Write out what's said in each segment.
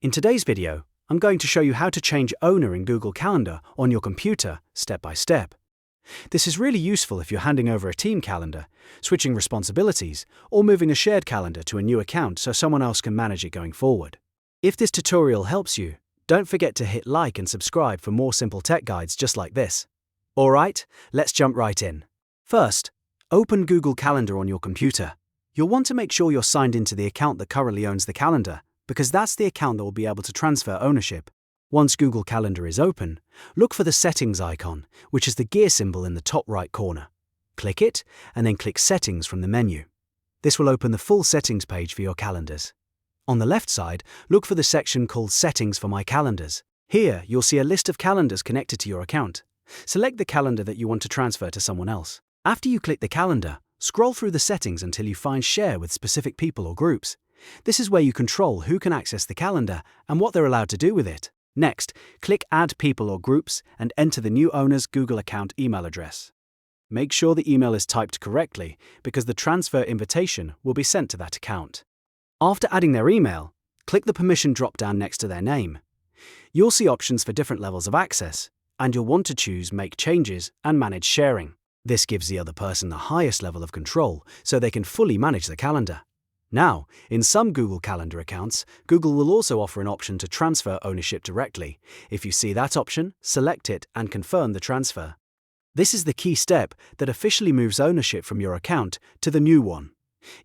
In today's video, I'm going to show you how to change owner in Google Calendar on your computer step by step. This is really useful if you're handing over a team calendar, switching responsibilities, or moving a shared calendar to a new account so someone else can manage it going forward. If this tutorial helps you, don't forget to hit like and subscribe for more simple tech guides just like this. Alright, let's jump right in. First, open Google Calendar on your computer. You'll want to make sure you're signed into the account that currently owns the calendar, because that's the account that will be able to transfer ownership. Once Google Calendar is open, look for the Settings icon, which is the gear symbol in the top right corner. Click it, and then click Settings from the menu. This will open the full settings page for your calendars. On the left side, look for the section called Settings for My Calendars. Here, you'll see a list of calendars connected to your account. Select the calendar that you want to transfer to someone else. After you click the calendar, scroll through the settings until you find Share with specific people or groups. This is where you control who can access the calendar and what they're allowed to do with it. Next, click Add People or Groups and enter the new owner's Google account email address. Make sure the email is typed correctly because the transfer invitation will be sent to that account. After adding their email, click the permission drop-down next to their name. You'll see options for different levels of access, and you'll want to choose Make Changes and Manage Sharing. This gives the other person the highest level of control so they can fully manage the calendar. Now, in some Google Calendar accounts, Google will also offer an option to transfer ownership directly. If you see that option, select it and confirm the transfer. This is the key step that officially moves ownership from your account to the new one.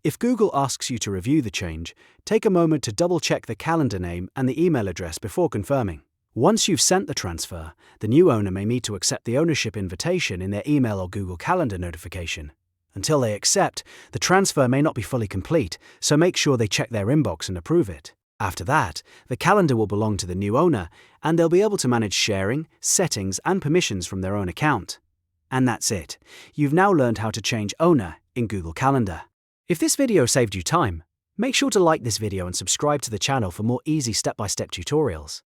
If Google asks you to review the change, take a moment to double-check the calendar name and the email address before confirming. Once you've sent the transfer, the new owner may need to accept the ownership invitation in their email or Google Calendar notification. Until they accept, the transfer may not be fully complete, so make sure they check their inbox and approve it. After that, the calendar will belong to the new owner, and they'll be able to manage sharing, settings, and permissions from their own account. And that's it. You've now learned how to change owner in Google Calendar. If this video saved you time, make sure to like this video and subscribe to the channel for more easy step-by-step tutorials.